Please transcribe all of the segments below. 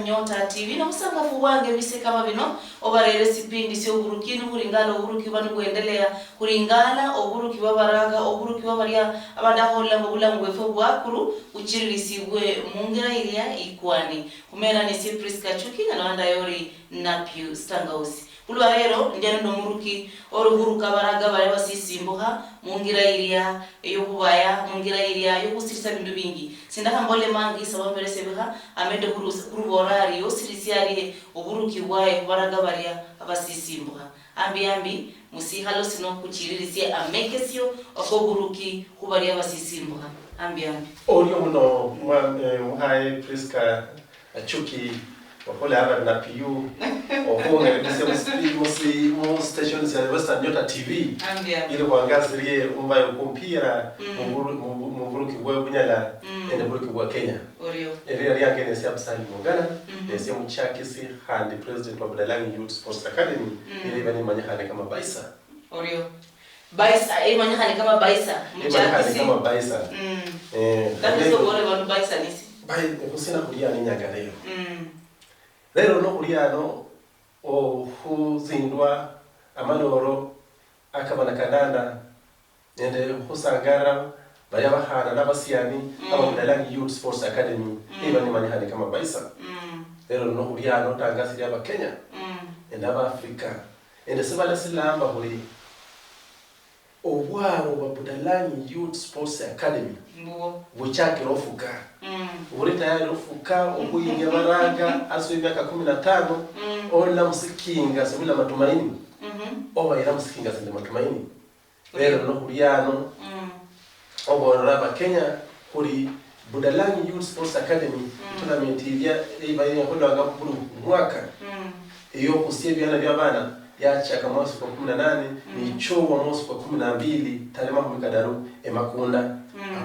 Nyota TV na musangafu wange bise kama bino obarere sipindi syo burukini kuringala oburuki banu kuendelea kuringala oburuki babaraga oburuki babaria abadahola ngobula ngwefe bwakuru uchirisibwe mungera ilia ikwani kumera ni Cyprus Kachuki na wanda yori Napio Stangausi Ulwarero njana no muruki oruhuruka baraga bare basisimbuha mungira ilia yobubaya mungira ilia yobusirisa bindu bingi sindaka mbole mangi sabambere sebeha amende kuruborari yosirisiari oburuki bwaye baraga baria abasisimbuha ambi musihalo sino kuchiririsi amekesio okoburuki kubaria abasisimbuha ambi olio muno muhaye Priska Achuki wakole hapa na PU okonge mu station ya Western Nyota TV ile kuangazirie umbaye kumpira muburuki bwa bunyala ende buruki bwa Kenya orio ile yake ni sia Absali Mongana sia Muchakisi and president wa Budalangi Youth Sports Academy ile bani manyahane kama Baisa orio Baisa manyahane kama Baisa Muchakisi kama Baisa kabiso bore wa Baisa nisi bai kusina kulia ni nyanga leo lero no kuliano o huzindwa amaloro akabana kananda nende husangara bayabahana nabasiyani aba Budalangi Youth Sports Academy iba ni manyahani kama Baisa lero no kuliano tangasiri aba Kenya enda aba Afrika ende sebala silamba huli obwaro wa Budalangi Youth Sports Academy buchake rofuka urita ya rofuka okuyinga baraga aso imyaka 15 ola musikinga sabila matumaini oba ira musikinga sinde matumaini lero no kuliano obora ba Kenya kuri Budalangi Youth Sports Academy tournament ya ibaye kondo agaburu mwaka iyo kusiebyana byabana yachaka mwezi kwa 18 ni chowa mwezi kwa 12 talema kumikadaru emakunda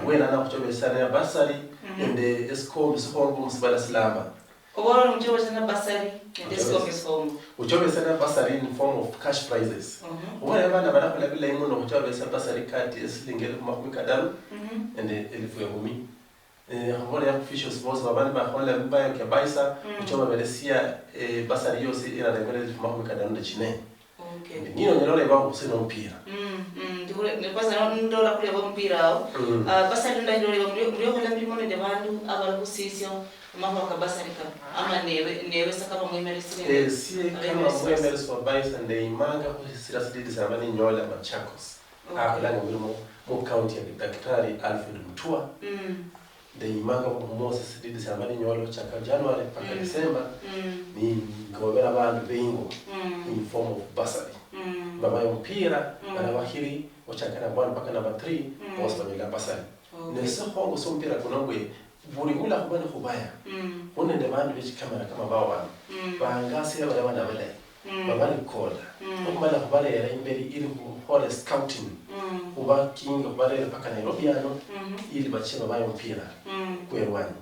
wena na kuchobe sana ya basari ende escom sihombo musibala silamba obora mchobe sana basari ende escom sihombo uchobe sana basari in form of cash prizes obora bana bana bila imono kuchobe sana basari kati esilingele kumikadaru ende elifu ya 10 obora ya official sports babani ba hola mbaya ya Baisa uchobe belesia basari yose ina ngele kumikadaru de chine okay nino nyerole ba kusina mpira ndure nepasa ndola kule ba mpira basa ndondole ba muriyo hola mbimono de bandu abalusisio mama kabasalika ama newe sakaba mwemeresine sie kama mwemeres wa Baisa nde imanga kusira sididi sabani nyola Machakos akalanga mulimo mu county ya Daktari Alfred Mutua nde imanga Moses sididi sabani nyola chaka January mpaka December ni ngobera bandu bengo in form of bursary baba mpira na wahiri wachakana bwana mpaka namba 3 wasifanyila bursary nese hongo so mpira kunangwe buri hula kubana kubaya unende bandu bechi kamera kama bawa bangasi aba bana bale babali kola okumala kubale era imberi ili ku hole scouting kuba kinga kubale mpaka Nairobi ano ili bachema bayo mpira kwerwani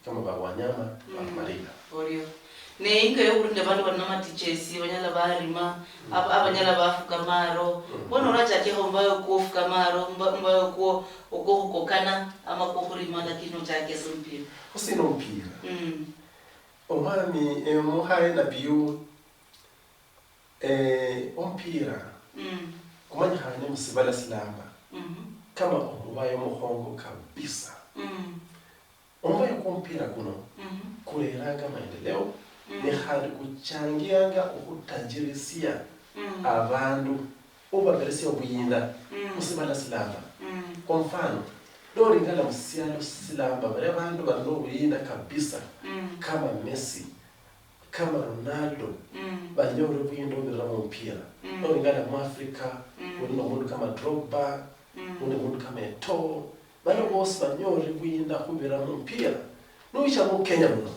kama bawanyama bamarika orio ne inga yo kurinde bandu banama teachers banyala barima abanyala bafuka maro bono racha ke homba yo kufuka maro mba ko okokana ama ko kurima lakini chake sumpira usino mpira omani muhaye na biu ompira kumanya hanya musibala silamba kama ombayo muhongo kabisa ombayo kompira kuno kureranga maendeleo ni hali kuchangianga ukutajirisia abantu ubaberisia obuyinda musibala silamba kwa mfano lori ngala musialo silamba bare abantu bano obuyinda kabisa kama Messi kama Ronaldo banyoro obuyinda obira mu mpira lori ngala mu Afrika wino mundu kama Drogba wino mundu kama Eto'o bano bose banyoro obuyinda kubira mu mpira nuisha mu Kenya muno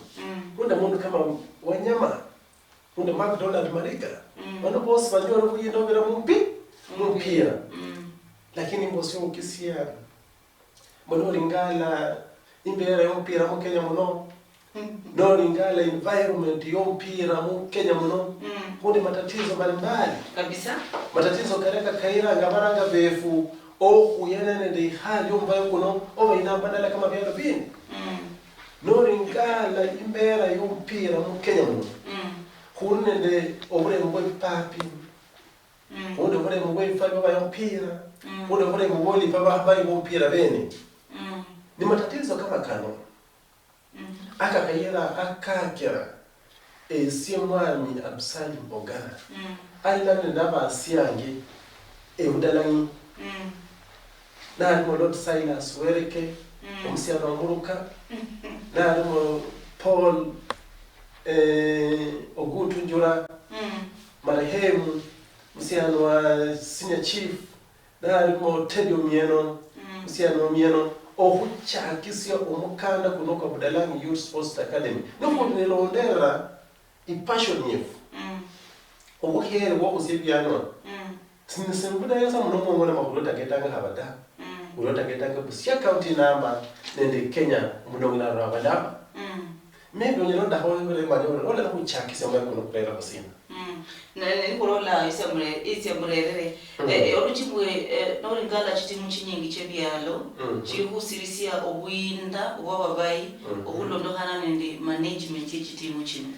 wino mundu kama Wanyama wino McDonald Mariga bano bose banyoro obuyinda obira mu mpira lakini mbosi ukisia bono lingala imbere yo mpira mu Kenya muno no lingala environment yo mpira mu Kenya muno kuna matatizo mbalimbali kabisa matatizo kareka kaira ngabaranga befu o yenene de hali yo mbayo kuno o ina badala kama byalo bini no ingala imbera yompira mu Kenya muno kunende obule mbwe papi kunde obule mbwe fabi bayompira kunde obule mbwe papa bayompira bene ni matatizo kama kano akakayera akakera mwami Absali Ogana alina ndaba asiyange ebudalanyi nalimo Lord Silas Wereke omusiyano wamuruka nalimo Paul Ogutunjura marehemu musiyano wa senior chief nalimo Teddy Omieno musiyano Omieno okuchakisya omukanda kunoka Budalangi Youth Sports Academy nokunelondera ipassion yefu obuhere bwokuzibyano sinisembuda yasa munomo ngona makulota ketanga habada ulota ketanga busia county number nende Kenya munongina rabada maybe onyeronda hawele manyo ola kuchakisya mwe kuno kulera basina nani kulola isemurerere oluchibwe nolingala chitimu chinyingi chebyalo chihusirisia obuyinda obwababayi obulondohana nende management chitimu chino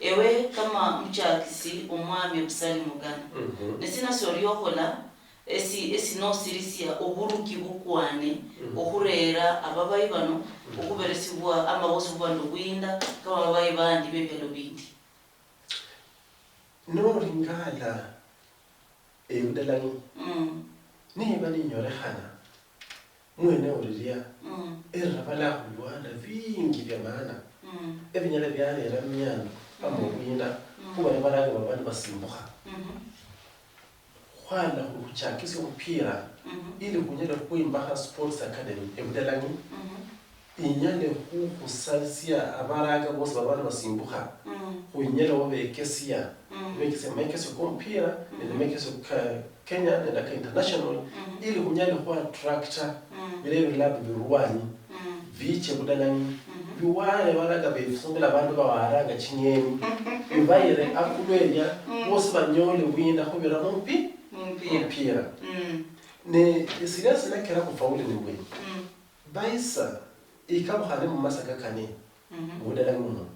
ewe kama mchakisi omwami Absali Ogana nesina soryokola esi no sirisia oburuki bukwane okurera ababayi bano okuberesibwa amaboso bando bwinda kama ababayi bandi bebyalo bindi no ringala ebudalangi niba ninyorehana mwene uriria erabala kulwana vingi vya maana ebinyala byalera myano amubwinda kuba baraga babandi basimbuka kwana kuchakisi mpira ili kunyera kuimba Sports Academy ebudalangi inyale kusasia abaraga bose babandi basimbuka kunyera obekesia mekese kompira mekese Kenya na international ili kunyale kwa attractor bile lab biruwani viche Budalangi biwale baraga befumbira abantu bawaraga chinyeni bibayire akulwenya bose banyole bwinda kubira mpira ne isirasi nakera kufauli ni bwe baisa ikabuhane mu masaka kane Budalangi muno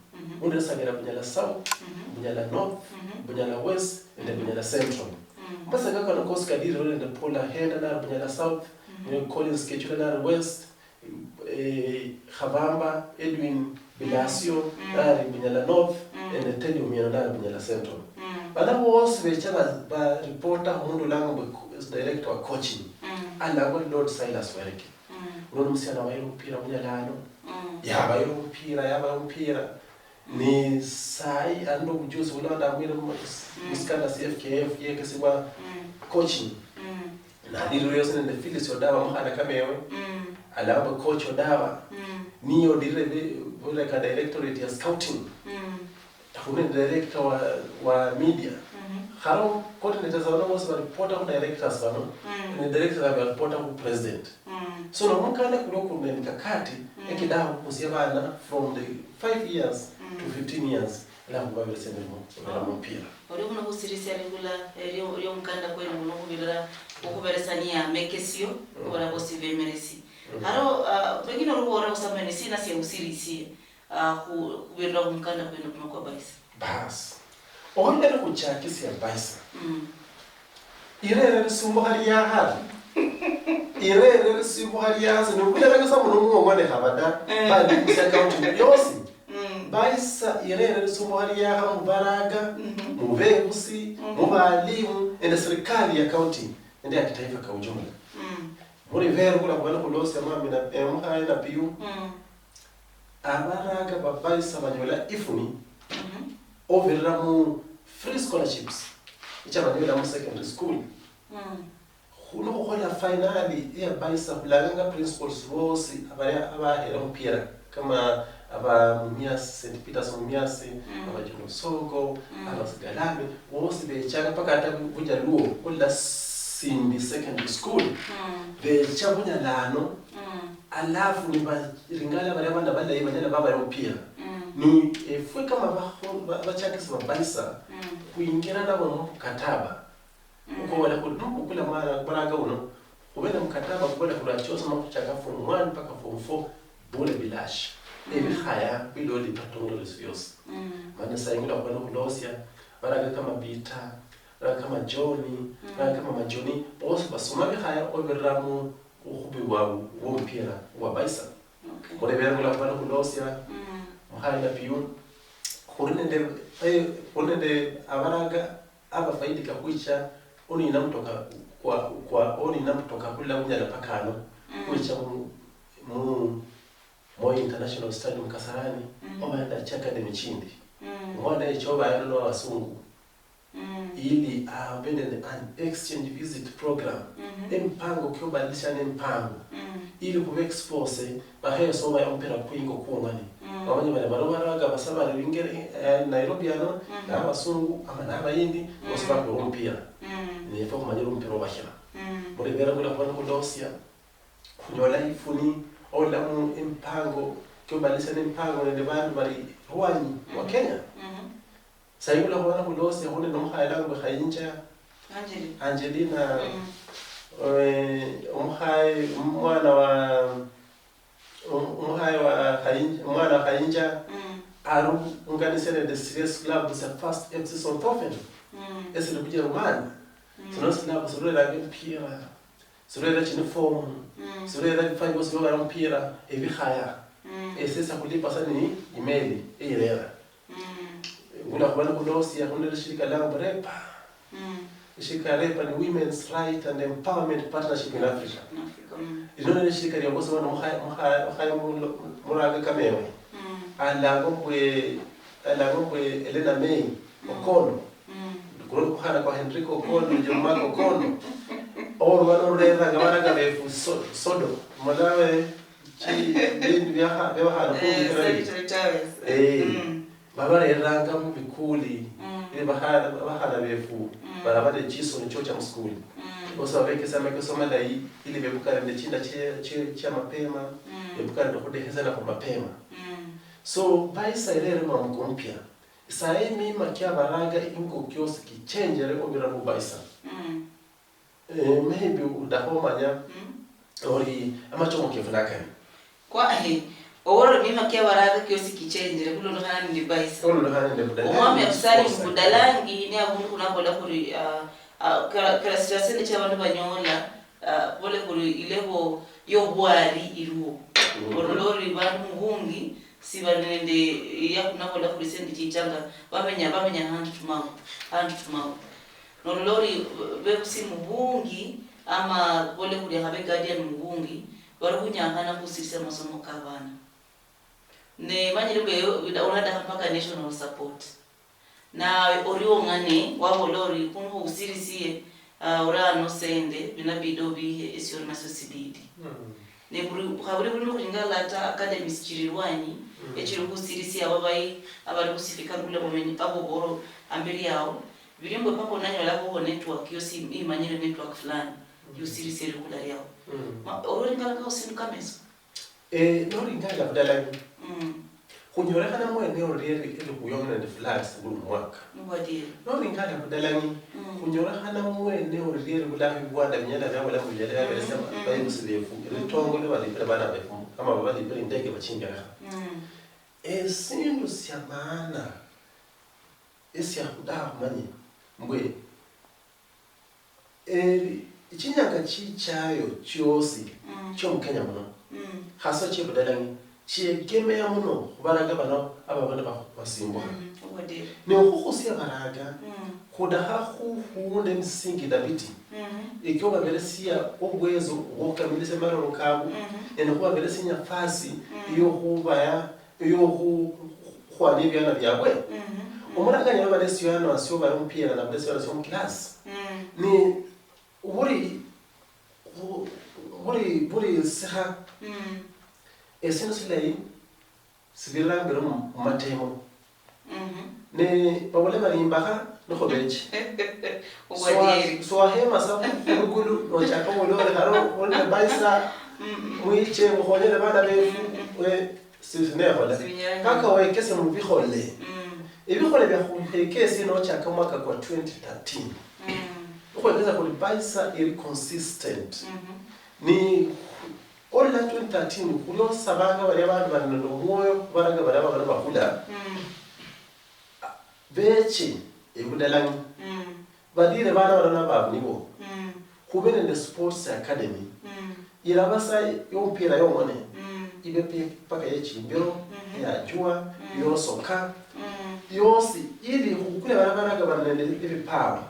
Budalangi sagera Bunyala South Bunyala North Bunyala West and Bunyala Central masaka kana koska diro nende Paula Henda na Bunyala South Collins Kechula na West Khabamba Edwin Bilasio na Bunyala North and Teddy Omieno na Bunyala Central bana bose bechaba ba reporter mundu langu director wa coaching alangwa Lord Silas Wereke ngono musiyana wa mpira Bunyalano yaba mpira ni sai ando bujuzi ulanda mwira muskanda CFKF yeke siwa coaching na diro yose nende Phyllis Odawa muhana kamewe alaba coach Odawa niyo dire vile ka directorate ya scouting takune director wa media haro coordinator za wano wasa reporter ku directors wano ni director wa reporter ku president so no mukanda kuloko ni mikakati ekidaho kusiyabana from the 5 years to 15 years la kubabira sendemo la mpira ori uno kusirisia regula rio mkanda kwenu uno kubira okuberesania mekesio kubara bosive meresi haro pengine urubora usamene sina se usirisia kubira mkanda kwenu kwa baisa bas ondera kuchakisi ya baisa irere sumbo hari ya hari irere sumbo hari ya hari nukula ranga samu ngone habada bali kusia county yosi baisa irere sumbo hari ya hari mubaraga muvegusi mubalimu ende serikali ya county ende ya kitaifa kwa ujumla muri veru kula kubana kulosi ya mami na muhaya na piyu abaraga babaisa banyola ifuni overra mu free scholarships ichabanyola mu secondary school kuno kukola finali ya baisa kulanga principals bose abahera mpira kama aba Mumias St Peter's Mumias aba Juno Sogo aba Sigalame bose bechanga paka hata buja luo kula Simbi secondary school bechabunya lano alafu ni ringala bale banda bale ibanyana baba ya mpira ni efwe kama bachakisi babaisa kuingira nabo mu kataba uko wala kudumu kula mara baraga uno ubenda mkataba kubona kula chosa makuchaka form 1 mpaka form 4 bole bilash ebihaya biloli patongolo siyos maana sayingula kwa losia baraga kama Bita baraga kama Johnny baraga kama Majoni bose basoma bihaya oberamu uhubi wa mpira wa baisa mole berangula kwa losia muhali na piyon kunende abaraga abafaidika kwicha oni namtoka kwa oni namtoka kula unyala pakano kwicha mu International Stadium Kasarani obaenda Academy Chindi mwana echoba yalo wasungu ili abende an exchange visit program empango kyobalisha nempango ili ku expose baheyo soba yampera kwingo kungani abanye bale barobaraga basaba ringere Nairobi ano abasungu ama nabayindi osaba ko mpira ni fo kumanyira mpira obashira muri bera kula kwa Losia kunyola ifuni olamu impango kyobalisa nempango nende bantu bali Rwani wa Kenya sayibula kwa Losia hone nomhayala ngwe Angelina mwana wa Kayinja aru unganisene the serious club is a first emphasis on tofen esile kujira Rwanda tunosina kusulera mpira sulera chiniform sulera bifanyo sulera mpira ebihaya esesa kulipa sani email eyirera ngula kubana Losia kunele shirika langu repa shirika repa ni Women's Right and Empowerment Partnership in Africa ilone shirika liongoza wana muhaya muraga kamewe alangomwe Elena May Okono kulo kuhana kwa Henrico Okono Jomako Okono or wano reza gabaraga befu sodo malawe chi bindu vya hana baba ranga mu bikuli ile bahana befu barabade chiso ni chocha mskuli osa weke sama kusoma dai ile bebukana nde chinda cha mapema bebukana ndokudeheza na kwa mapema so baisa ile mambo mpya sai mimi makia baraga ingo kioski change ile obira mu baisa maybe udahomanya ori amacho mukivunaka kwa oworo mimi makia baraga kioski change ile kulo ndokana ndi baisa umwami afsali mbudalangi ni abuntu kunakola kuri kala situation cy'abantu banyola bole kuri ilebo yo bwari iruo orolori bantu muhungi sibanende yakunakola kuri sendi chichanga bamenya hantu tumao norolori bekusi muhungi ama bole kuri habe guardian muhungi baruhunyangana kusisa masomo kabana ne manyire be unada mpaka national support na oriwo ngane wabolori kunho usirisiye orano sende binabido bihe esyo masosibidi ne haburi buri kuringala ta academy chirirwani ekiri kusirisiye ababai abari kusifika kule bomenyi aboboro ambiri yao birimbo papo nanyo labo network yo si imanyire network fulani yusirisiye regular yao oringala ka usinkameso noringala budala kunyora kana mwene orere ile kuyona the flats bulumwaka ngwadie no ringana kudalani kunyora kana mwene orere kulahi bwanda myala byabo la kujala ya sema bayi kusibefu ritongo le bali bana befu kama babali bali ndege bachingira esindu syamana esya kudaha manye mbwe ichinyanga chichayo cyosi cyo mukanya muno haso cyo kudalani chiekemea muno kubaraga bano ababana basimbo ne ukuhusia baraga kudaha hunde msingi dabiti ikiwa babelesia obwezo wokamilise maro kabu ene kuba belesinya fasi iyo kubaya iyo kwani byana byabwe umuraga nyaba balesiyo hano asyo barumpira na balesiyo asyo mu class ni buri saha essentially sibira ngero matemo ne babole marimbaha no khobechi so hema sabu kugulu no chaka mo lore haro wona baisa muiche mukhonyele bana befu we sisine hola kaka we kese mu bihole ibihole bya kese no chaka mwaka kwa 2013 ukweleza kuli baisa iri consistent ni Ola 2013 kulo sabanga bali abantu banano moyo baraga bali abantu bakula bechi ebudalangi badire bana bana babnibo kubene the sports academy irabasa yompira yomone ibe paka yechimbero ya jua yosoka yosi ili kukule baraga banende ibipawa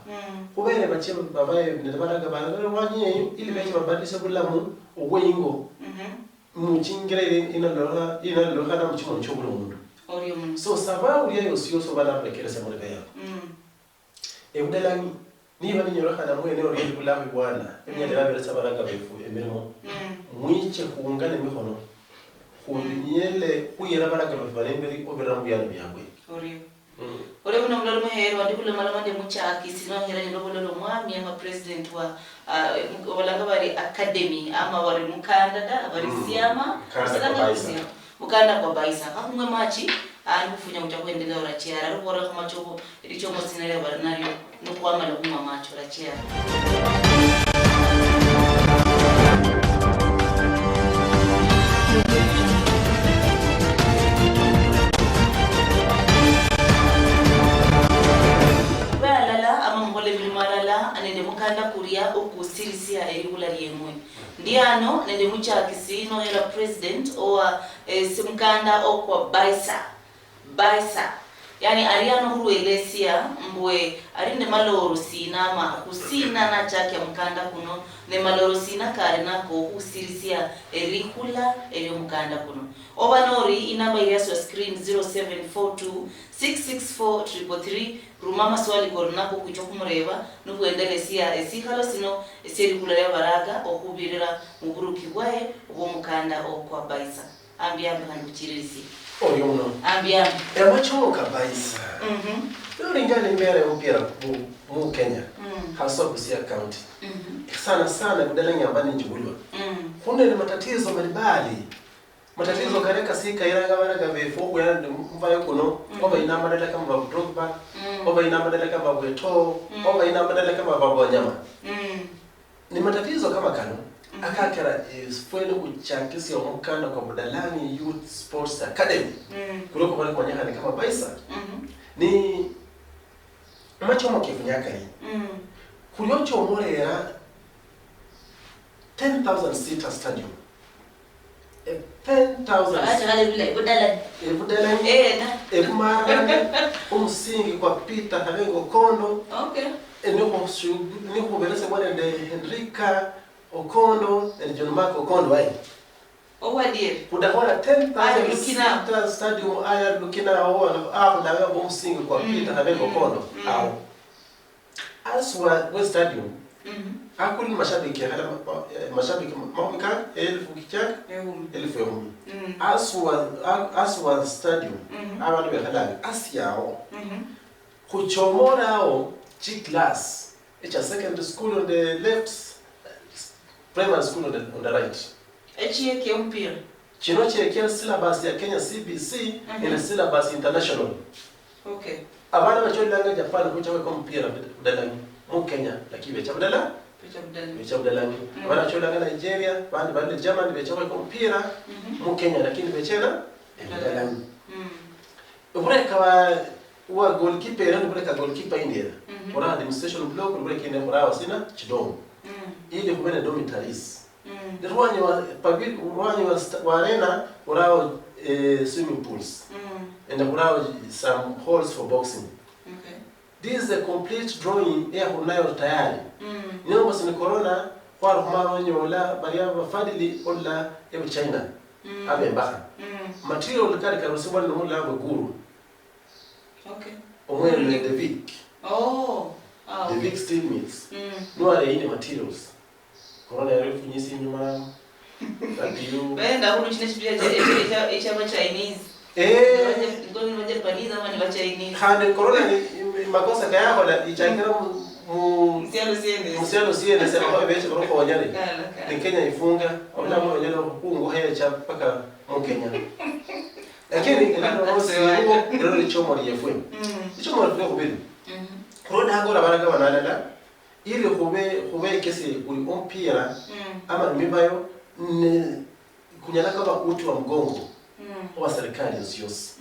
kubene bache babaye baraga baraga wanye ili bechi babadisha bulamu obwingo muchingere ina loha na mchimo nchobulu mundu so sava uriya yosiyoso bana bekeresa muri beya ebudalangi niba ninyoroha na mwene uriye bulamu bwana emyalera beresa baraga befu emirimo mwiche kuungana mihono kunyele kuyera baraga befaremberi oberamu byano byagwe Ore buno mlalo mehero ndikulo malamande muchaki sino hera ni lobolo mwami ama president wa walanga bari academy ama bari mukanda bari siama mukanda kwa baisa hakumwe machi kufunya mutakwendela ora chiara rubora kama chobo ilicho mosinere bari nayo no kwamala kuma macho la chiara anende mukanda kuria okusirisia eribula lyemwe ndiano nende muchakisi no era president owa simkanda okwa baisa yani ariano huruelesia mbwe arinde maloro sina ma kusina na chake mkanda kuno ne maloro sina kare nako kusirisia erikula eryo mkanda kuno obanori inamba yaso screen 0742664333 rumama swali koronako kuchokumureba nukuendelesia esikalo sino eserikula ya baraga okubirira muburuki bwaye obwo mukanda okwa baisa ambiambe kanduchirisi yono ambiambe emachoka baisa ngane mbere mpira mu Kenya hasa Busia County sana kudalanya ambani njibulwa kuna ni matatizo mbalimbali matatizo kareka sika iranga baraga befo yana mvayo kuno oba inamba dala kama Drogba oba inamba dala kama Bweto oba inamba dala kama Babonyama ni matatizo kama kano akakera fwele kuchakisi omukanda kwa Budalangi Youth Sports Academy kuloko bali kwa nyaka kama baisa ni macho mokifunyaka ni kuliocho omorera 10,000 seater stadium 10,000 Budalangi umusingi kwa Peter Karengo Kondo niko berese bwana de Henrika Okondo and John Mark Okondo ai owadie kudakora 10,000 seater stadium aya lukina hapo dawa umusingi kwa Peter Karengo Kondo au aswa West Stadium akuli mashabiki hala mashabiki mamika 1000 kichaka 1000 aswa stadium abantu behala asiao kuchomorao G-class it's a secondary school on the left primary school on the right echieke mpira chino cheke syllabus ya Kenya CBC ile syllabus international okay abana bacholanga Japan kuchawe kwa mpira Budalangi mu Kenya lakini becha Budalangi abana bacholanga Nigeria bandi Germany becha kwa mpira mu Kenya lakini bechena Budalangi ubreka wa goalkeeper yani ubreka goalkeeper India ora administration block ubreka ine ora sina chidongo ili kumene dormitories Rwanya wa public Rwanya wa arena ora swimming pools and ora some halls for boxing. Okay. This is a complete drawing ya kunayo tayari. Nyomba sini corona kwa rumaro nyola baria bafadili ola ebe China. Abe mbaka. Material kali karusibwa no la guru. Okay. Omwele the Vic. Oh. The Vic steel mills. No are any materials. Corona refu nyisi nyuma. Tabiu. Benda huko chini chipia cha Chinese. Ngono ni Japanese ama ni Chinese. Hande corona ni makosa kaya hola ichakira Musiano siene sema beche kwa wanyale. Ni Kenya ifunga wala wanyale kungu haya cha paka mu Kenya. Lakini ndio ni chomo ya FM. Chomo ya FM. Corona hagora baraga banalala ili kube kesi uli ompira ama mibayo ni kunyala kama uti wa mgongo wa serikali yose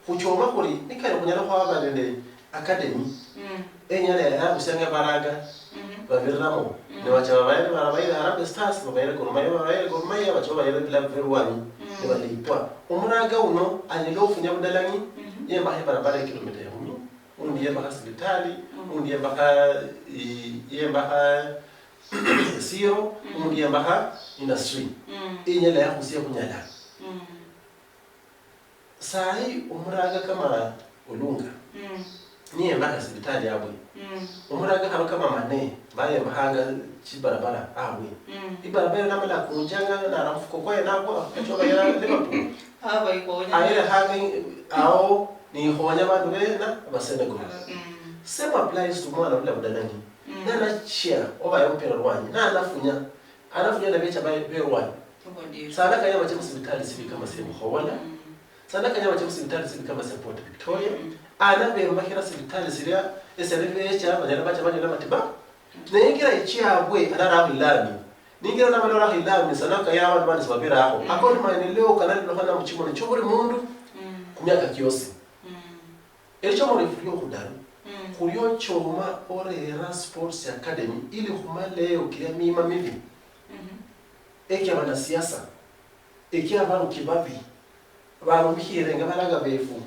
kuchoma kuri nikale kunyala kwa abandende academy enyala ya busanga baraga babiramo ne bachaba bayire barabayire Harambee Stars babayire Gormaya bachaba bayire Black Verwani ne balipwa umuraga uno anelo funya budalani yemba he barabara kilomita 10 undi yemba hospitali undi yemba sio undi yemba industry enyala ya kusia kunyala sai umuraga kama ulunga niye mbaka hospitali abwe umuraga hano kama mane baye mahanga chibarabara abwe ibarabara namala kunjanga na rafuko kwa nako achoba ya Liverpool aba ikonya ayera hanga ao ni honya bantu bena abasenego same applies to mwana ule budanani na chia oba yompera rwanyi na anafunya na becha baye berwani sana kanya bache hospitali sibi kama sehemu hawala sana kanya bache hospitali sibi kama Port Victoria ana be mbakira hospitali siria esebecha banyana bacha banyana matiba nengira ichiabwe anara hilami ningira na manora hilami sana kaya abantu bandi sabira aho akoni maendeleo kanali nofana muchimo ne chobore mundu kumyaka kiyose echo mo refugio kudaru kurio choma orera sports academy ili kumaleo kia mima mivi ekia bana siasa ekia abantu kibabi barumhire ngabalaga befu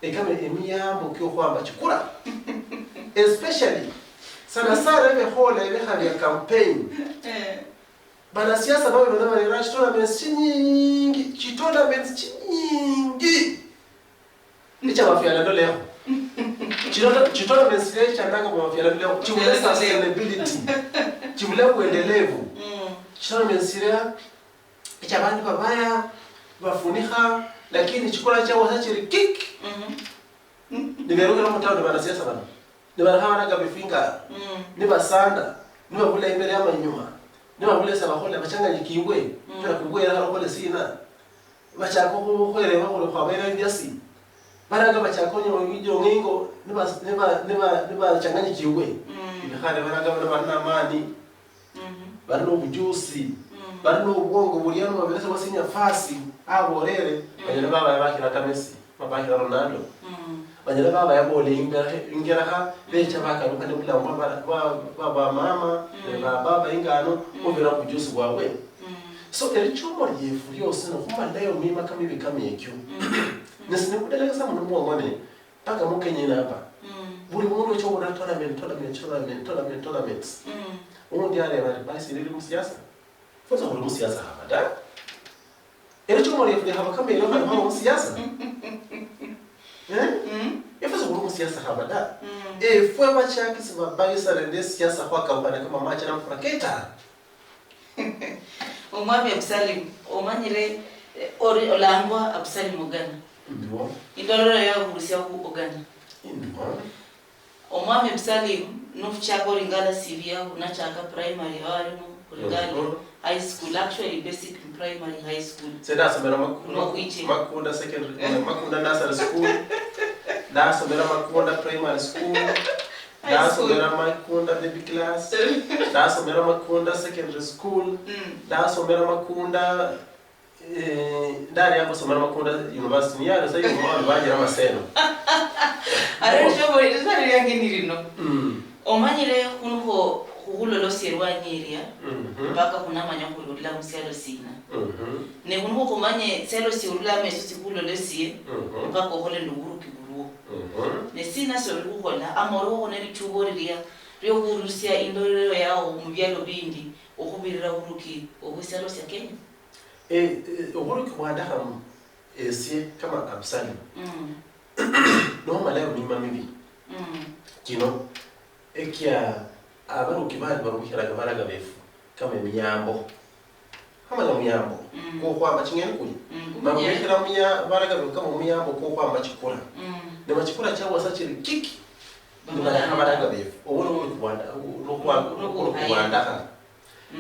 ekame emiyambo kyo kwamba chikura especially sana ebe hola ebe hali ya campaign bana siasa bawe bana bale rush tournaments nyingi nicha mafiala ndo leo tournaments leo chananga kwa mafiala leo chimule sustainability chimule uendelevu tournaments leo nicha bani babaya bafunika lakini chikora cha wasachiri kick nimeruka na mtao bana siasa bana nibara hawa naga bifinga nibasanda nibabula imbere y'amanyuma nibabula saba hola bachanga yikingwe twa kugwera haro kole sina bachako kuhwere bakole kwa bayira byasi baraga bachako nyo ngingo niba changanya kiwe ibihare baraga bana mani barino bujusi barino ubwongo buriano babeleza basinya fasi aborere banyana baba bakira Messi babakira Ronaldo banyana baba yabole ingeraha becha bakaruka ne bulamba baba mama baba ingano ubira kujusi bwawe so erichumo ryefu ryose no kuma leo mima kama ibi kama yekyo nesine kudeleka sa muntu mwone paka mukenye napa buri muntu cyo bora tournaments undi ale basi riri musiasa foza buri musiasa habada erichumo ryefu haba kama ile haba musiasa Efasa buri siasa habada fue machaki sibabayisa rende siasa kwa kampana kama macha na mfraketa Omwami Absalim omanyire olangwa Absalim Ogana ndio indoro ya kurusia ku Ogana ndio Omwami Absalim nofuchako lingala sivia unachaka primary awali kulingala high school actually basic primary high school seda somera makunda secondary makunda nursery school da somera makunda primary school da somera makunda baby class da somera makunda secondary school da somera makunda ndari hapo somera makunda university ya sasa hiyo mwana baje na maseno aresho bori tsari yange nirino omanyire kunho kuhulolo serwanyiria mpaka kunamanya kulula musialo sina ne kunho kumanye selo siulula meso sikulolo sie mpaka hole nduguru kiguruo ne sina so lukola amoro hone lichuboriria ryo kurusia indorero yao mubyalo bindi okubirira uruki obusalo sya Kenya uruki wadaha sie kama Absalim no maleo ni mamivi kino ekia abaruki bali barumikiraga baraga befu kama emiyambo kama muyambo ko kwamba chingeni kuli barumikira muya baraga befu kama muyambo ko kwamba chikura ne machikura chawo asachiri kiki ni baraga befu obona uri kubanda no kubanda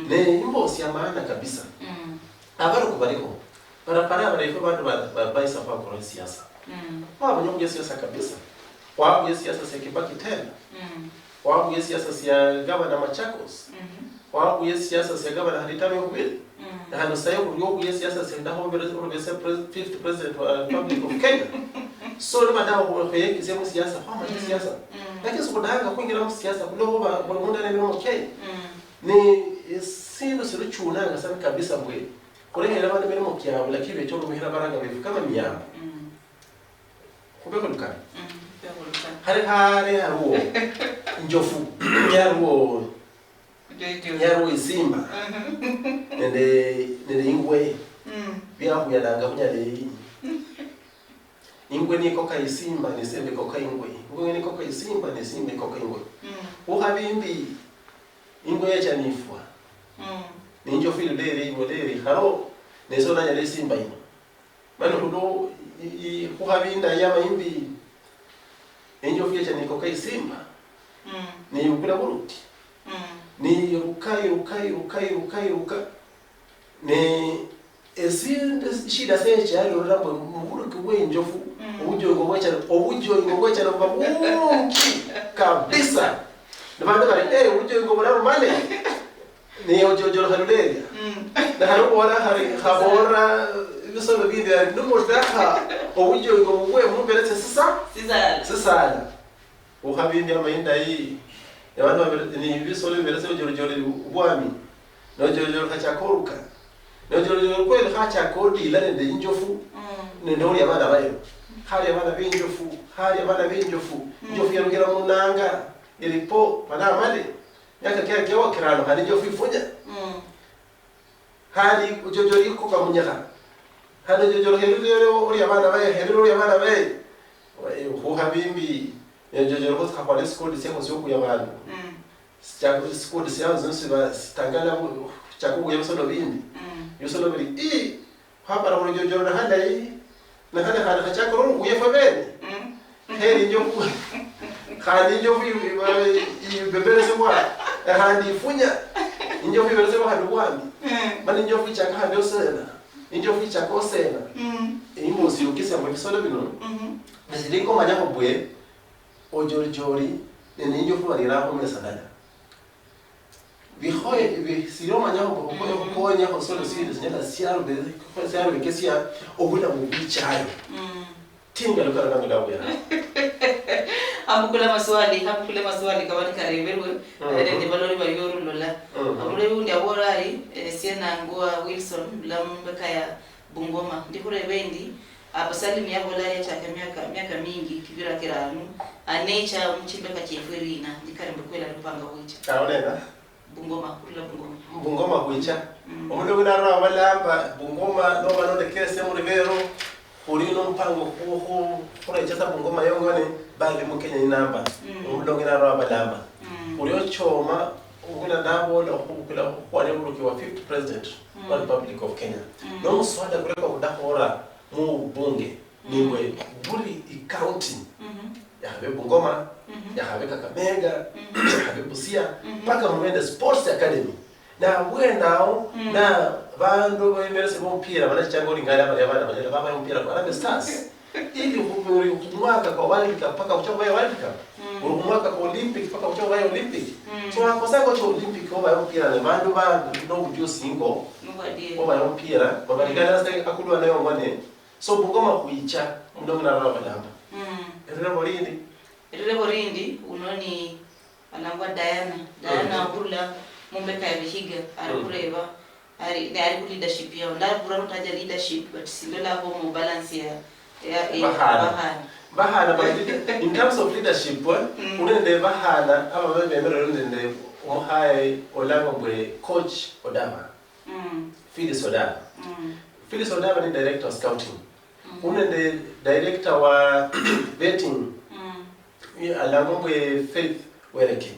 ne imbo si amana kabisa abaruki bariko para bariko bantu baisa kwa kwa siasa wao nyonge siasa kabisa wao siasa sekibaki tena wao siasa sia gavana Machakos wa ku siyasa se gaba na hadita me kubili na hano sayo ku siyasa se ndaho mbere fifth president wa Republic of Kenya so ni madawa ko yeki se mu siyasa kwa mali siyasa lakini sikudanga kuingira mu siyasa kulo ba munda ne mu Kenya ni sino silo chunanga sana kabisa bwe kurengera bana bene mu kyawo lakini becho muhira baranga bifu kama miyamba kubeko lukana hari haruo njofu yaruo isimba nende ingwe bya kuyadanga kunyale ingwe niko kaisimba nisembe ko kaingwe ingwe niko kaisimba nisembe ko kaingwe uhabimbi ingwe yacha nifwa ninjo feel deri hao nesona nyale simba ino mano kudo uhabinda yama imbi injo feel yacha niko kaisimba ni ukula buruti ni rukai ne shida secha yalo rambo mukuru kwe njofu ubujo ngomwecha na babunki kabisa nabanda bari ubujo ngomara mane ni ojojo haluleria na haruko wala habora bisolo bindi ari nuko taka ubujo ngomwe mumbeletse sisa uhabindi amainda hii yabana ni bisolo biberetse ujorojore ubwami nojorojore kachakoruka nojorojore kweli kachakodi ilane de injofu ndori yabana bayo hari yabana binjofu injofu yarugera munanga ilipo bana mali yaka kya kya kirano hari injofu ifunya hari ujorojore ko kamunyaka hari ujorojore herero uri yabana bayo ho habimbi yajojoro ko twakwane school seko syo kuyabantu cyangwa school syazo zonse basitangana cyangwa yabasolo bindi yosolo biri hapa na jojoro na handa hii na handa kana cyakoro uyefa bene heri njo kandi njo bebere se kwa handi funya njo bebere se kwa handi wandi mani njo ficha ka handi osena njo ficha ko sena imbosi ukisa mu bisolo bino biziliko manyako bwe ojorjori nene njo fuwa riraho muri sadada bihoye bisiro manyaho ko nyaho solo siri nyaka siaro be ko siaro be kesia obula mu bichayo tinga lokala nanga dawo ya amukula maswali kawani kareberwe ende balori bayoru lola amule undi aborari siena ngua Wilson lambeka ya Bungoma ndikure bendi abasalimi yabo la ya chaka miaka mingi kivira kiranu anecha mchimbeka chefwerina ndikarembe kwela rupanga wicha aonena Bungoma kuicha omundu winara balamba Bungoma no banode kese mu rivero urino mpango ko kurecha Bungoma yongone bali mu Kenya inamba omundu winara balamba uriyo choma ubuna dabo la ukula kwani uruki wa 5th president wa Republic of Kenya no muswada kureka kudahora mu bunge niwe buri county ya habe Bungoma ya habe Kakamega ya habe Busia paka mwende sports academy na wendao na bandu bemerese bompira banachanga olingala bana baba yompira kwa Harambee Stars ili kumwaka kwa World Cup paka uchoka ya World Cup kumwaka kwa Olympic paka uchoka ya Olympic so akosa kwa Olympic kwa yompira na bandu no kujusi ingo kwa yompira babaligana sasa akulwa nayo ngone so Bungoma kuicha mdomo na raba lamba Erere borindi unoni alangwa Diana burla mumbeka ya bihiga arikureba ari leadership ya ndabura mutaja leadership but sindola ho mu balance ya bahana but in terms of leadership unende bahana aba bemero ndende ohaye olango bwe coach Odama Phyllis Odama ni director of scouting unende director wa betting alangomwe Faith Wereke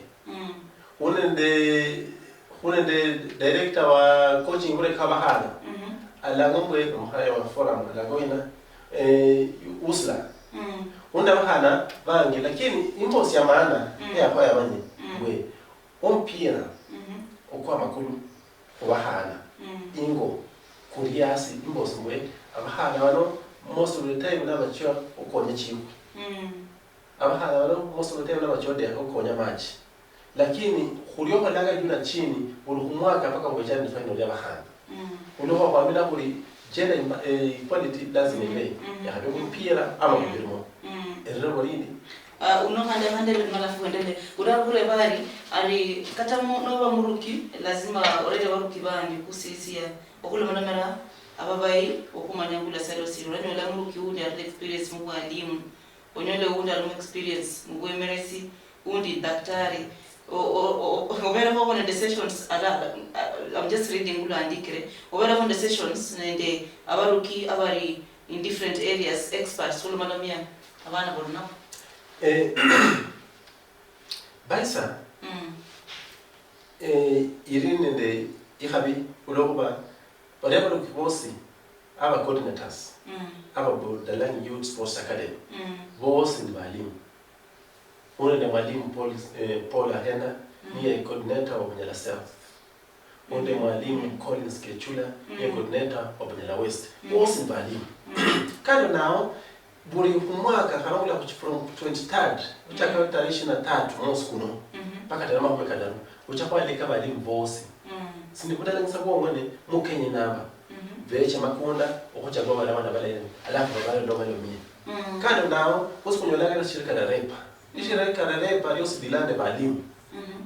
unende director wa coaching ule kabahana alangomwe mhaya wa forum alangomina usla unda bahana bangi lakini imbosi ya maana ya kwa ya banye we ompira okwa makulu kubahana ingo kuriasi imbosi we abahana bano most of the time n'abacyo ukonya chiwe abahana bano most of the time n'abacyo de ukonya match lakini khulio laga juna chini ulikumwaka paka ngojani final ya bahana uliho kwa mina kuli gender equality lazima ibe ya habe kumpira ama kubirimo erero bolini uno hande mala fuendele urabure bari ari katamo no muruki lazima orede waruki bandi kusisia okule manamera ababai okumanyangula salo siro nyola muruki undi at experience mu walimu onyole undi at experience mu emergency undi daktari obera ho on the sessions I'm just reading ulo andikire obera on the sessions nende abaruki abari in different areas experts ulo manamia abana borna Baisa irine de ihabi ulokuba whatever ukibosi aba coordinators aba Budalangi Youth Sports Academy bosi ni walimu ule ni mwalimu Paul Ahena ni coordinator wa Bunyala South ule mwalimu Collins Kechula ni coordinator wa Bunyala West bosi ni walimu kando nao buri kumwaka haramula from 23rd uchaka tarehe 23 mwezi kuno paka tarehe makumi kadano uchakwa leka balimu bosi sindi kutala ngisabo ngone mukenye namba veche makunda okuchagwa wala bana balene alafu bale ndo bale mimi kando nao usikunyola na shirika la repa shirika la repa yosi dilande balimu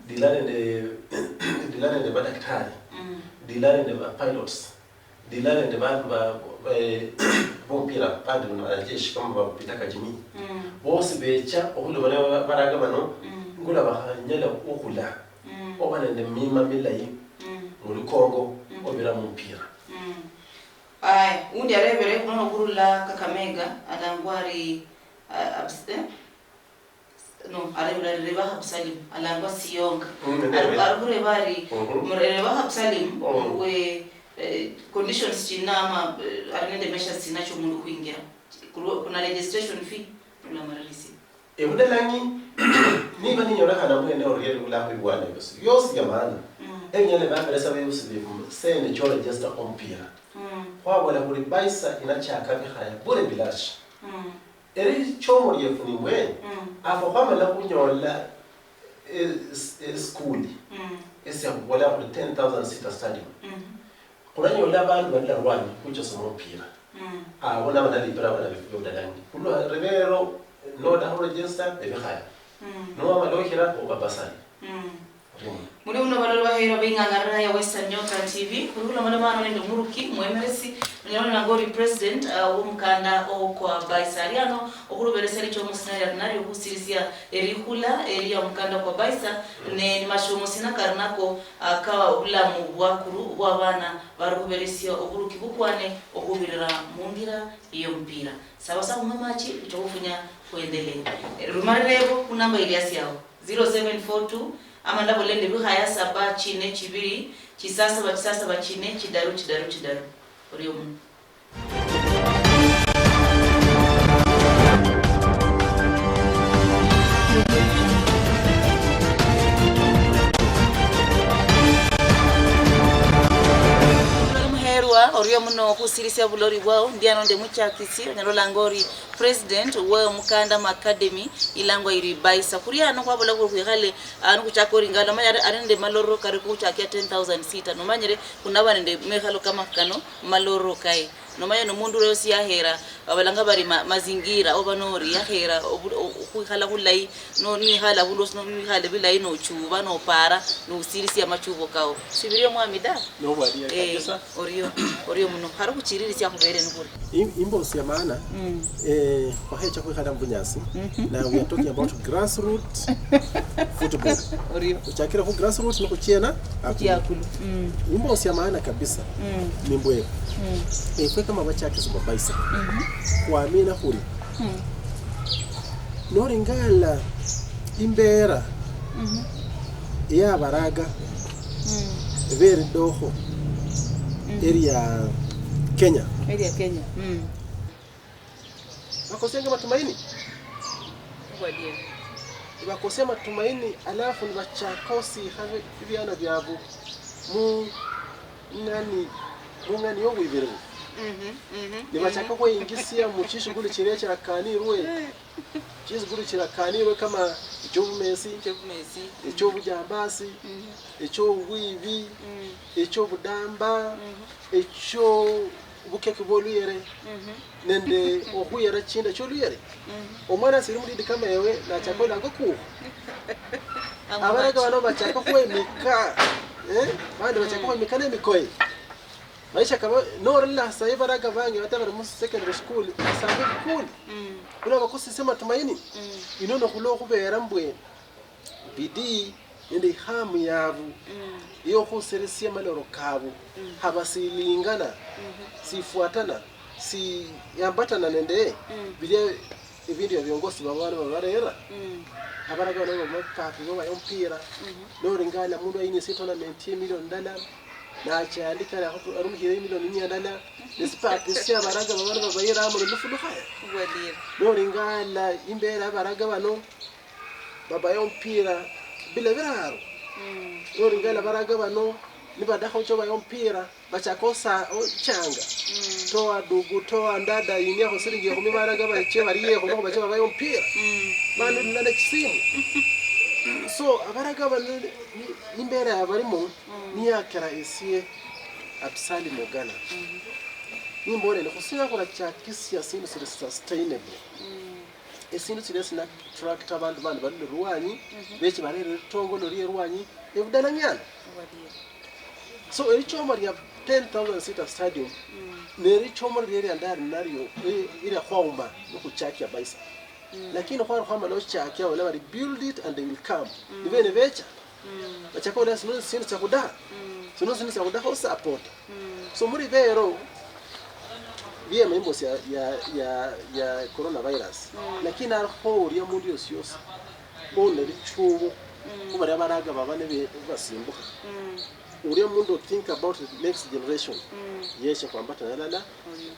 dilande de madaktari dilande de pilots dilande de ba bompira pande na jeshi kama bapita kajimi bose becha okulo bale baraga bano ngula bahanyela okula obana ne mima milayi muri Kongo obira mumpira ay undi arebere kuno kurula Kakamega alangwari arebere Habsalim alangwa Siyonga arure bari mureba Habsalim we conditions chinama arinde mesha sinacho mundu kuingia kuna registration fee na maralisi Budalangi niba ninyora kana mwene oriyeli ula kwibwana yosi ya maana enyele bambere sabe yusibivu sene cho register ompira kwa wala kuri Baisa inachaka bihaya bure bilashi eri chomo yefu ni mwe afo kwama la kunyola school esi wala kuri 10,000 seat stadium kunanyola abantu badla rwani kucho somo mpira wona bana libera bana bifuyo Budalangi kulo revero no da register bihaya no amalokira obabasani muri uno balwa hero bingangara ya Western Nyota TV kurula malamano ndo muruki mwemeresi nyona ngori president umkanda okwa Baisariano okurubereseri cyo musinaria nari okusirisia erihula eria umkanda kwa Baisa ne mashumo sina karnako akawa ulamu bwakuru bwabana baruberesio okuruki bukwane okubirira mungira iyo mpira sawa mamachi itokufunya kuendelea rumarebo kunamba iliasi yao 0742 amanda bolende bihaya saba chine chibiri chisasa bachine chidaru oriyo oriyo muno kusirisia bulori bwao ndiano nde muchakisi nyalola ngori president we mukanda academy ilangwa iri Baisa kuriano kwa bola kuhale anu kuchakori ngala manya arende maloro kare kuchakia 10,000 sita no manyere kunaba nde mehalo kama kano maloro kai no manya no mundu yosi yahera abalanga bari mazingira obanori yahera kuhala kulai no ni hala bulos no ni hala bilai no chuba no para no sirisia machubo kao sibirio mwamida no bari kabisa oriyo muno haru kuchiriri cya kubere n'ukuri imbo ya maana kwa hecha kwa kada mbunyasi na we are talking about grassroots football oriyo uchakira ku grassroots no kuchena akulu imbo ya maana kabisa nimbwe kwa kama bachake zo Baisa kuamina kuri noringala imbera ya baraga very doho area Kenya. Wakosenga matumaini? Kwa ndiye. Wakosema matumaini alafu ni wachakosi hivi ana vyabu. Mu ngani yogo ibere. nibachaka ko ingisia mu chishuguli chire kirakanirwe chishuguli kirakanirwe kama icyobumesi icyobujambasi icyobwibi icyobudamba icyo bukeke boluyere nende okuyera chinda choluyere omwana siri muri dikama yewe na chakola ngoku abaraga bano bachaka kwemika bandi bachaka kwemika nemikoye maisha kaba norilla sai baraga bangi batabara mu secondary school asabe cool kuna bakusisema tumaini inono kulo kubera mbwe bidii ende hamu yavu iyo kuseresia maloro kabu habasilingana sifuatana si yambatana nende bile ibindi byongosi babana babarera abaraga bano bapaka ngo bayompira noringana mundu ayini $7 million na cyandika arumhire $1 million despite sia baraga babana babayera mu lufulo haya Wadira. noringana imbera baraga bano babayompira bila biraro noringana baraga bano nibadaho cyo bayompira bachakosa changa toa dugu toa ndada yinia ko siringi ko mibaraga bache bariye ko bache bayompira manu nana kisimu so abaraga bano nimbera abarimo niyakara esie Absali Mogana nimbore ne kusinga kola cyakisi yasindu sire sustainable esindu sire sina tractor bandu bali ruwanyi bechi barere tongo lori ruwanyi ebudana nyana so erichoma ya 10,000 seater stadium nerichoma riri andari nario ila kwaumba nokuchakia baisa lakini kwa kwamba no chakia wala bari build it and they will come even becha bachakola sino sindu chakuda sino sindu chakuda ho support so muri vero via members ya coronavirus lakini arho uri mundi yose bone richubo kuba yabaraga babane basimbuka uri mundo think about the next generation yeshe kwambata nalala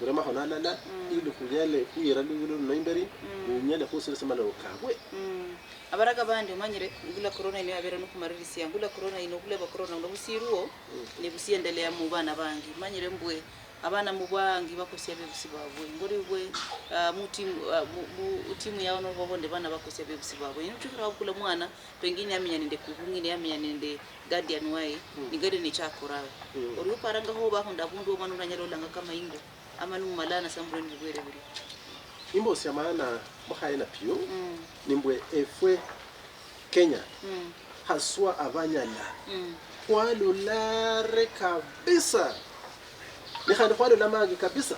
urema honalala ili kunyale kuyira lulu noimberi unyale kusire semana ukabwe abaraga bandi umanyire ngula corona ine abera no kumaririsi ngula corona ino kule ba corona ndo busiruo ne busiendelea mu bana bangi manyire mbwe abana mu bangi bakosia bebusi babwe ngori bwe timu yao no babonde bana bakosia bebusi babwe ino tukira kula mwana pengine amenya ninde kuhungine amenya ninde guardian wae nigade ni chakorawe ori paranga ho ba honda bundu manu nanyalo langa kama ingo amanu malana sambro ndi bwere buri imbo sia maana mukhaina pio nimbwe efwe Kenya haswa abanyala kwalulare kabisa nikhandi kwalula mangi kabisa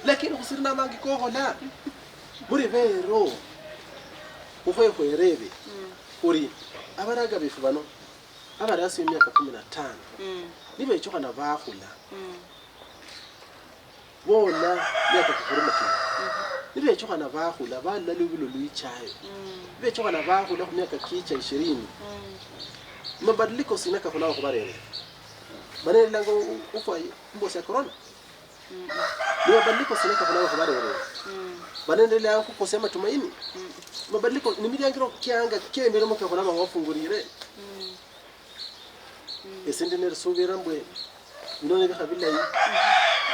lakini kusirina mangi kohola muri vero ukhwekwerebe uri abaraga befu bano abarasi imyaka 15 nibe ichoka na bakhula bona myaka kukurumati nibe ichoka na bakhula bana lubilo luichayo nibe ichoka na bakhula ku myaka kicha 20 mabadiliko sinaka kuna kubarere bane lango ufa mbosa corona mabadiliko sinaka kuna kubarere bane ndele kusema tumaini mabadiliko ni miliyangiro kyanga kemero muka kuna bafungurire esende ne rusubira mbwe ndone bikabila yi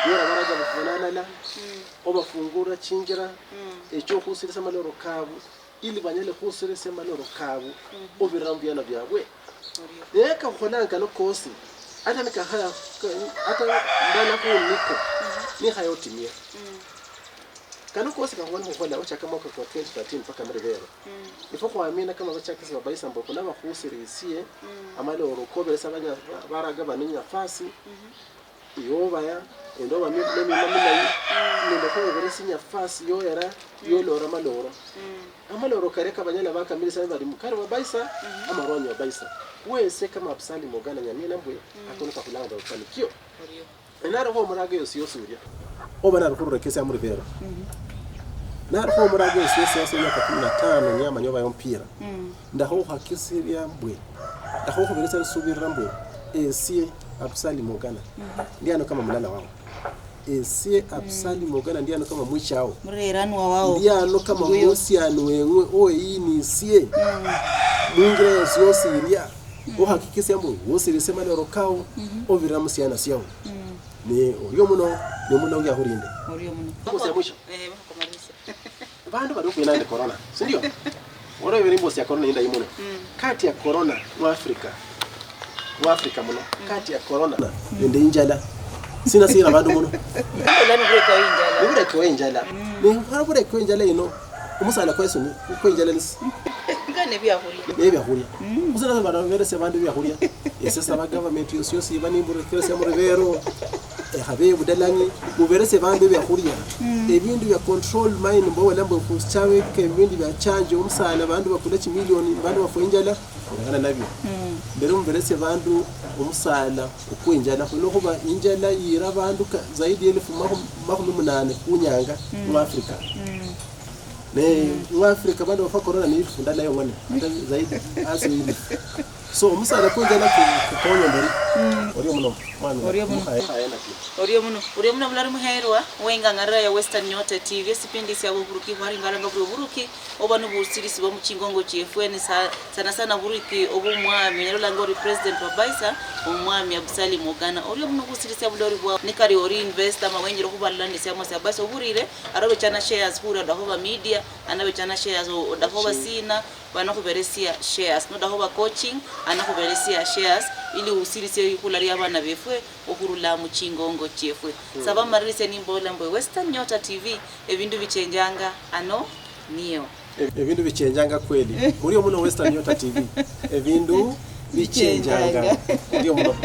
yora baraga bafanana la obafungura chingira echo kusirisa maloro kabu ili banyele kusirisa maloro kabu obirambuya na byabwe eka khonanga no kosi ata nikahaya ata ndana ko niko ni hayo timia kana kosi ka wanu khola wacha kama kwa 2013 mpaka mrevero ifo kwa amina kama wacha kisa babaisa mbo kuna bakusirisie amale orokobe sabanya baraga baninya fasi yoba ya endo ba mimi mamina nendo ko beresinya fasi yo yara yo lora maloro amaloro kareka banyana bakamili sana bali mukara babaisa amaronyo babaisa wese kama Absali Mogana nyamina mbwe akonika kulanga ufanikio enaro ho murage yosiyosuriya obana rukuru rekesa muri vero naro ho murage yosiyose myaka 15 nyama nyoba yompira ndaho hakisiria mbwe ndaho ho beresa subira mbwe esie Absali Mogana ndiano kama mulala wao esie Absali Mogana ndiano kama mwichao murerano wao ndiano kama mosiano wenwe oyini sie mwingire yosiyosiria uhakikise ambo wose lisema lero kao oviramusiana siao ni uriyo muno ni muno ngia hurinde uriyo muno mbosi ya mwisho bakomarisa bandu bari kwinande corona si ndio wora yori mbosi ya corona inda imuno kati ya corona wa Afrika muno kati ya corona ende injala sina bandu muno lani bureka injala ni bureka injala ino umusala kweso ni injala nis ngane byahuria usana bandu verese bandu byahuria esesa ba government yose banimbure kwese mu rivero habe budalanyi muverese bandu byahuria ebindu bya control mine mbo wala mbo kuchawe ke ibindu bya charge umusala bandu bakula chimilioni bandu bafoinjala ngana nabyo mbere muverese bandu umusala ukwinjala kuba injala yira bandu zaidi ya 1800 kunyanga mu Afrika mu Afrika bandu bafa corona ni ifunda nayo ngone zaidi asili so umusala kwinjala kukonya mbere uriyo muno uriyo muno mulari muherwa wenga ngarira ya Western Nyota TV sipindi sya buruki bari ngaranga buruki obanu busirisi bo mukingongo CFN sana buruki obumwami nyarulango ri president wa Baisa umwami Absali Mogana uriyo muno busirisi bulori bwa nikari ori investor mawenjiro kubalande sya mose Baisa oburire arabe chana shares hura dahoba media anabe chana shares dahoba sina bana kuberesia shares no dahoba coaching ana kuberesia shares ili usirisi kulari abana befwe okurula mukingongo CFN saba marise nimbola mbo Western Nyota TV ebindu bichenjanga ano niyo ebindu bichenjanga kweli uriyo muno Western Nyota TV ebindu bichenjanga ndio muno